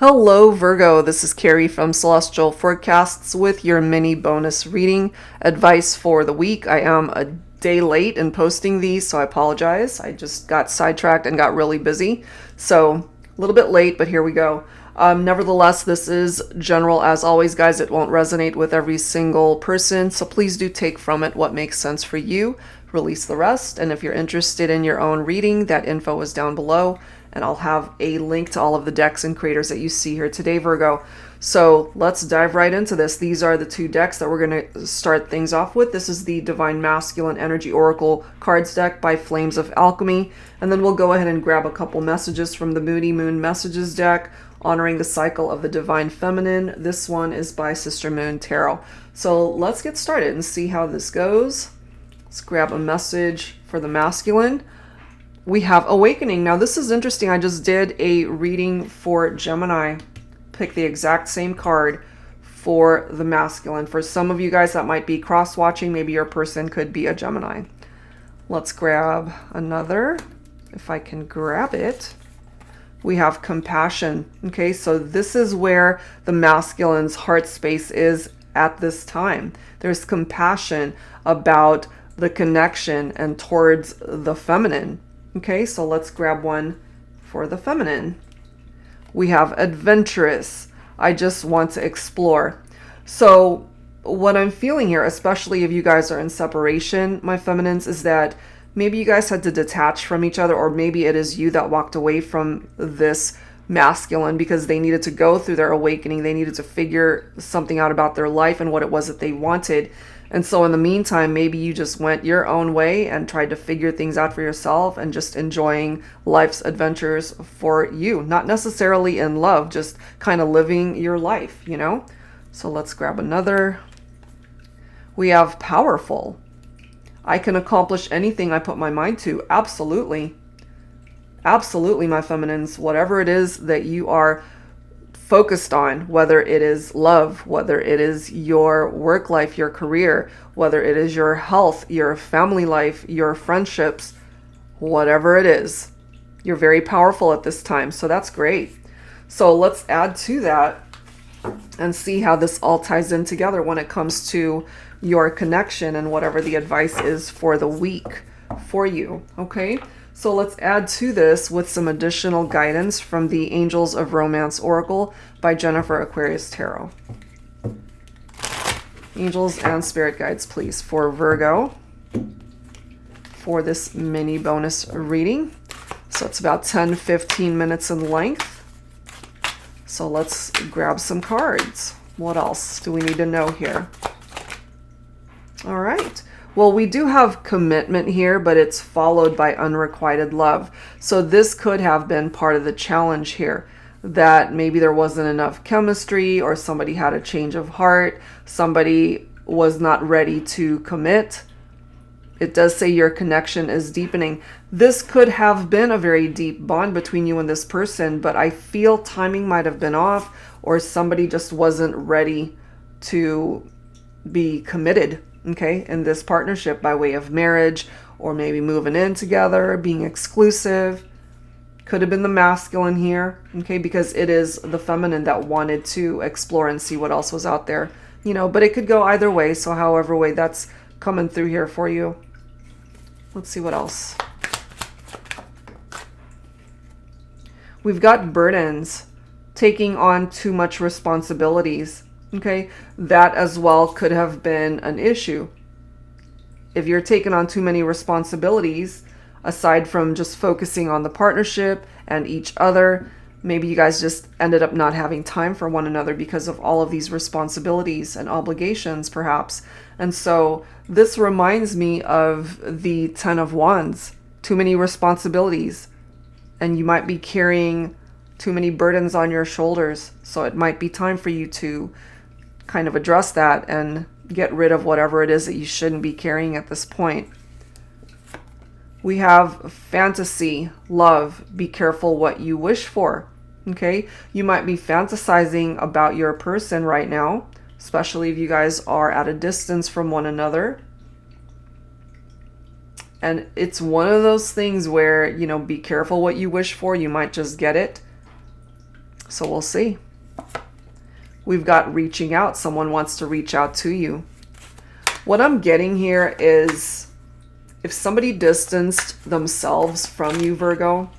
Hello Virgo, this is Carrie from Celestial Forecasts with your mini bonus reading advice for the week. I am a day late in posting these, so I apologize. I just got sidetracked and got really busy, so a little bit late, but here we go. Nevertheless, this is general as always, guys. It won't resonate with every single person, so please do take from it what makes sense for you. Release the rest, and if you're interested in your own reading, that info is down below. And I'll have a link to all of the decks and creators that you see here today, Virgo. So let's dive right into this. These are the two decks that we're going to start things off with. This is the Divine Masculine Energy Oracle cards deck by Flames of Alchemy. And then we'll go ahead and grab a couple messages from the Moody Moon Messages deck, honoring the cycle of the Divine Feminine. This one is by Sister Moon Tarot. So let's get started and see how this goes. Let's grab a message for the masculine. We have Awakening. Now this is interesting. I just did a reading for Gemini. Pick the exact same card for the masculine. For some of you guys that might be cross-watching, maybe your person could be a Gemini. Let's grab another, if I can grab it. We have Compassion. Okay, so this is where the masculine's heart space is at this time. There's compassion about the connection and towards the feminine. Okay, so let's grab one for the feminine. We have Adventurous. I just want to explore. So what I'm feeling here, especially if you guys are in separation, my feminines, is that maybe you guys had to detach from each other, or maybe it is you that walked away from this masculine because they needed to go through their awakening. They needed to figure something out about their life and what it was that they wanted. And so in the meantime, maybe you just went your own way and tried to figure things out for yourself and just enjoying life's adventures for you. Not necessarily in love, just kind of living your life, you know? So let's grab another. We have Powerful. I can accomplish anything I put my mind to. Absolutely. Absolutely, my feminines. Whatever it is that you are focused on, whether it is love, whether it is your work life, your career, whether it is your health, your family life, your friendships, whatever it is, you're very powerful at this time. So that's great. So let's add to that and see how this all ties in together when it comes to your connection and whatever the advice is for the week for you. Okay. So let's add to this with some additional guidance from the Angels of Romance Oracle by Jennifer Aquarius Tarot. Angels and spirit guides, please, for Virgo for this mini bonus reading. So it's about 10-15 minutes in length. So let's grab some cards. What else do we need to know here? All right. Well, we do have commitment here, but it's followed by unrequited love. So this could have been part of the challenge here, that maybe there wasn't enough chemistry, or somebody had a change of heart, somebody was not ready to commit. It does say your connection is deepening. This could have been a very deep bond between you and this person, but I feel timing might have been off, or somebody just wasn't ready to be committed, okay, in this partnership by way of marriage, or maybe moving in together, being exclusive. Could have been the masculine here, okay, because it is the feminine that wanted to explore and see what else was out there, you know, but it could go either way. So however way that's coming through here for you. Let's see what else. We've got burdens, taking on too much responsibilities. Okay, that as well could have been an issue. If you're taking on too many responsibilities, aside from just focusing on the partnership and each other, maybe you guys just ended up not having time for one another because of all of these responsibilities and obligations, perhaps. And so this reminds me of the Ten of Wands. Too many responsibilities, and you might be carrying too many burdens on your shoulders. So it might be time for you to kind of address that and get rid of whatever it is that you shouldn't be carrying at this point. We have fantasy, love. Be careful what you wish for. Okay, you might be fantasizing about your person right now, especially if you guys are at a distance from one another. And it's one of those things where, you know, be careful what you wish for. You might just get it. So we'll see. We've got reaching out. Someone wants to reach out to you. What I'm getting here is if somebody distanced themselves from you, Virgo,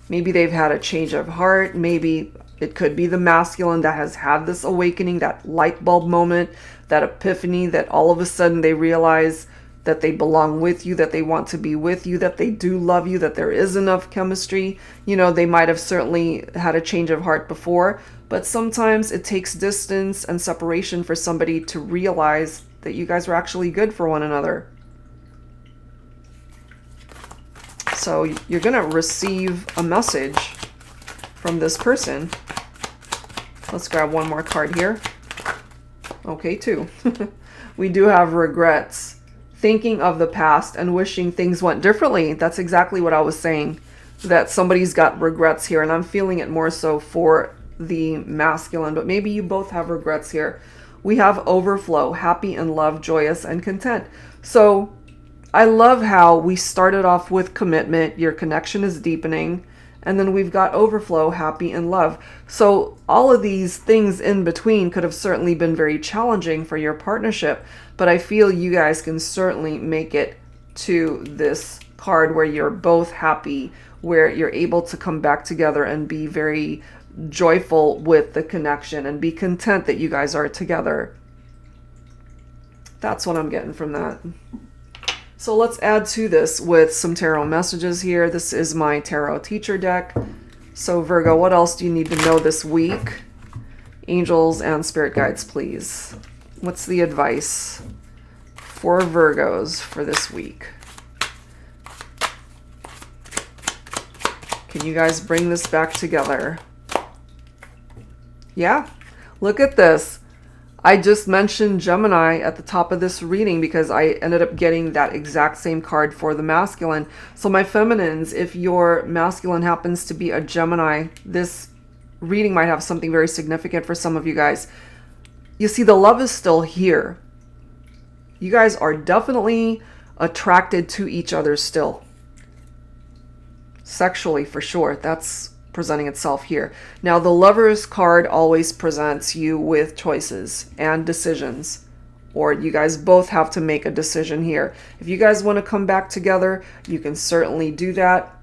maybe they've had a change of heart. Maybe it could be the masculine that has had this awakening, that light bulb moment, that epiphany, that all of a sudden they realize that they belong with you, that they want to be with you, that they do love you, that there is enough chemistry. You know, they might have certainly had a change of heart before, but sometimes it takes distance and separation for somebody to realize that you guys are actually good for one another. So you're going to receive a message from this person. Let's grab one more card here. Okay, two. We do have regrets. Thinking of the past and wishing things went differently. That's exactly what I was saying. That somebody's got regrets here. And I'm feeling it more so for the masculine. But maybe you both have regrets here. We have overflow. Happy and love, joyous and content. So I love how we started off with commitment. Your connection is deepening. And then we've got overflow, happy and love. So all of these things in between could have certainly been very challenging for your partnership. But I feel you guys can certainly make it to this card where you're both happy, where you're able to come back together and be very joyful with the connection and be content that you guys are together. That's what I'm getting from that. So let's add to this with some tarot messages here. This is my tarot teacher deck. So Virgo, what else do you need to know this week? Angels and spirit guides, please. What's the advice for Virgos for this week? Can you guys bring this back together? Yeah, look at this. I just mentioned Gemini at the top of this reading because I ended up getting that exact same card for the masculine. So my feminines, if your masculine happens to be a Gemini, this reading might have something very significant for some of you guys. You see, the love is still here. You guys are definitely attracted to each other still. Sexually, for sure. That's presenting itself here. Now, the Lover's card always presents you with choices and decisions, or you guys both have to make a decision here. If you guys want to come back together, you can certainly do that.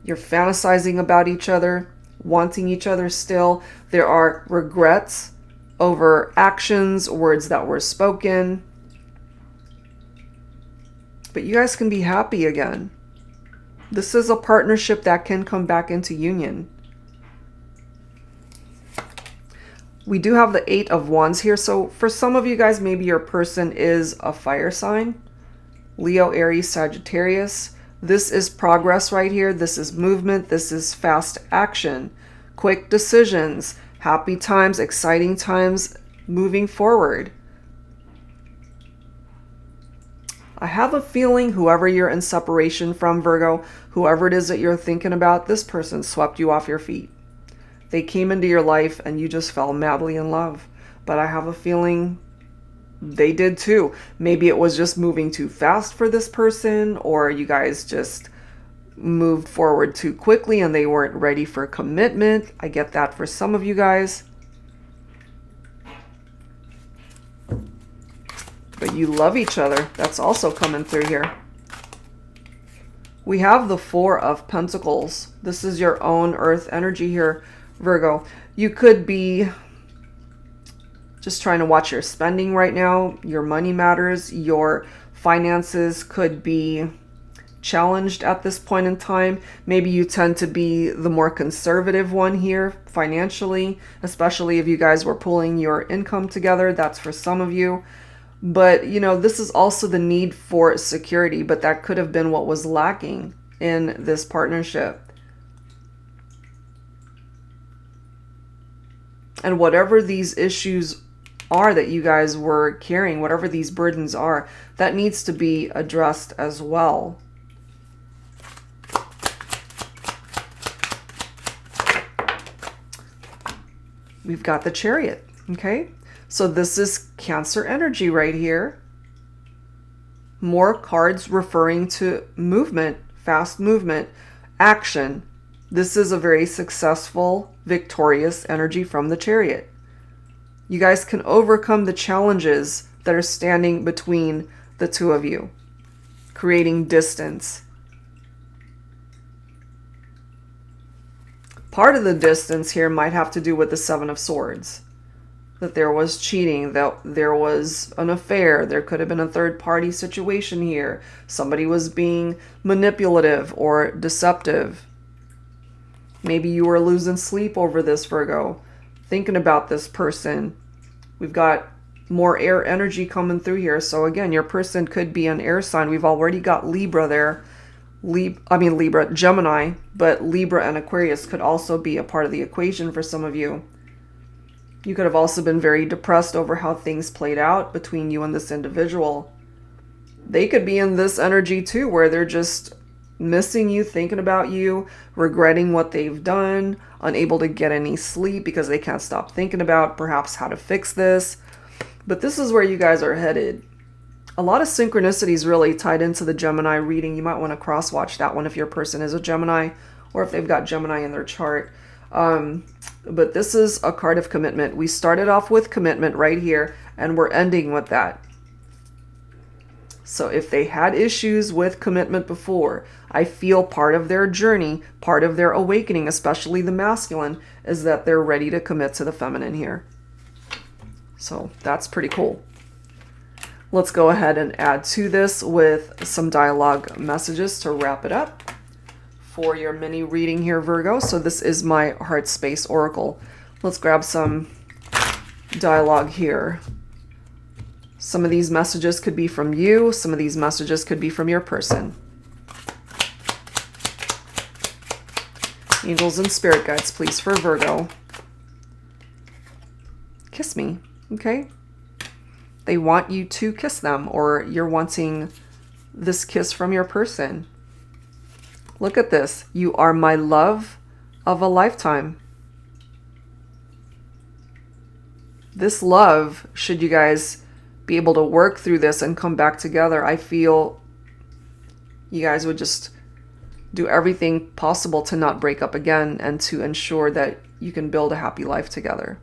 You're fantasizing about each other, wanting each other still. There are regrets over actions, words that were spoken, but you guys can be happy again. This is a partnership that can come back into union. We do have the 8 of Wands here. So for some of you guys, maybe your person is a fire sign. Leo, Aries, Sagittarius. This is progress right here. This is movement. This is fast action. Quick decisions. Happy times, exciting times, moving forward. I have a feeling whoever you're in separation from, Virgo, whoever it is that you're thinking about, this person swept you off your feet. They came into your life and you just fell madly in love. But I have a feeling they did too. Maybe it was just moving too fast for this person, or you guys just moved forward too quickly and they weren't ready for commitment. I get that for some of you guys. But you love each other. That's also coming through here. We have the 4 of Pentacles. This is your own earth energy here, Virgo. You could be just trying to watch your spending right now. Your money matters. Your finances could be challenged at this point in time. Maybe you tend to be the more conservative one here financially, especially if you guys were pulling your income together. That's for some of you. But, you know, this is also the need for security, but that could have been what was lacking in this partnership. And whatever these issues are that you guys were carrying, whatever these burdens are, that needs to be addressed as well. We've got the Chariot, okay? So this is Cancer energy right here. More cards referring to movement, fast movement, action. This is a very successful, victorious energy from the Chariot. You guys can overcome the challenges that are standing between the two of you, creating distance. Part of the distance here might have to do with the Seven of Swords. That there was cheating, that there was an affair, there could have been a third-party situation here. Somebody was being manipulative or deceptive. Maybe you were losing sleep over this, Virgo, thinking about this person. We've got more air energy coming through here. So again, your person could be an air sign. We've already got Libra there. Libra, Gemini, but Libra and Aquarius could also be a part of the equation for some of you. You could have also been very depressed over how things played out between you and this individual. They could be in this energy too, where they're just missing you, thinking about you, regretting what they've done, unable to get any sleep because they can't stop thinking about perhaps how to fix this. But this is where you guys are headed. A lot of synchronicities really tied into the Gemini reading. You might want to cross-watch that one if your person is a Gemini or if they've got Gemini in their chart. But this is a card of commitment. We started off with commitment right here, and we're ending with that. So if they had issues with commitment before, I feel part of their journey, part of their awakening, especially the masculine, is that they're ready to commit to the feminine here. So that's pretty cool. Let's go ahead and add to this with some dialogue messages to wrap it up for your mini reading here, Virgo. So this is my HeartSpace Oracle. Let's grab some dialogue here. Some of these messages could be from you. Some of these messages could be from your person. Angels and spirit guides, please, for Virgo. Kiss me, okay? They want you to kiss them, or you're wanting this kiss from your person. Look at this. You are my love of a lifetime. This love, should you guys be able to work through this and come back together, I feel you guys would just do everything possible to not break up again and to ensure that you can build a happy life together.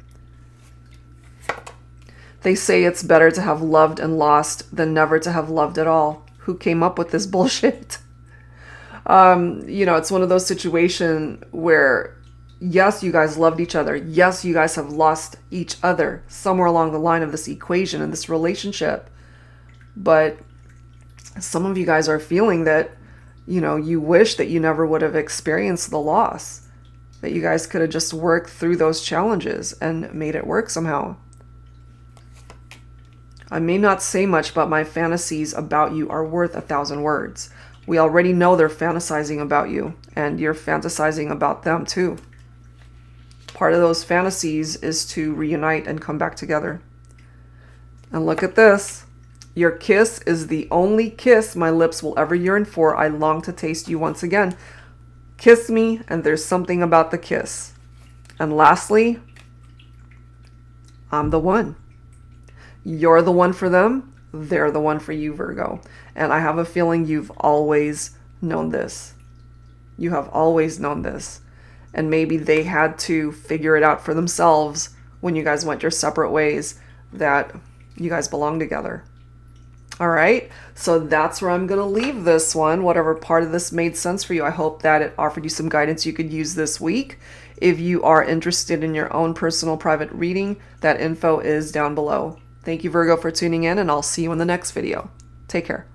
They say it's better to have loved and lost than never to have loved at all. Who came up with this bullshit? You know, it's one of those situations where, yes, you guys loved each other. Yes, you guys have lost each other somewhere along the line of this equation and this relationship. But some of you guys are feeling that, you know, you wish that you never would have experienced the loss. That you guys could have just worked through those challenges and made it work somehow. I may not say much, but my fantasies about you are worth 1,000 words. We already know they're fantasizing about you, and you're fantasizing about them too. Part of those fantasies is to reunite and come back together. And look at this. Your kiss is the only kiss my lips will ever yearn for. I long to taste you once again. Kiss me, and there's something about the kiss. And lastly, I'm the one. You're the one for them. They're the one for you, Virgo. And I have a feeling you've always known this. You have always known this. And maybe they had to figure it out for themselves when you guys went your separate ways, that you guys belong together. All right, so that's where I'm going to leave this one. Whatever part of this made sense for you, I hope that it offered you some guidance you could use this week. If you are interested in your own personal private reading, that info is down below. Thank you, Virgo, for tuning in, and I'll see you in the next video. Take care.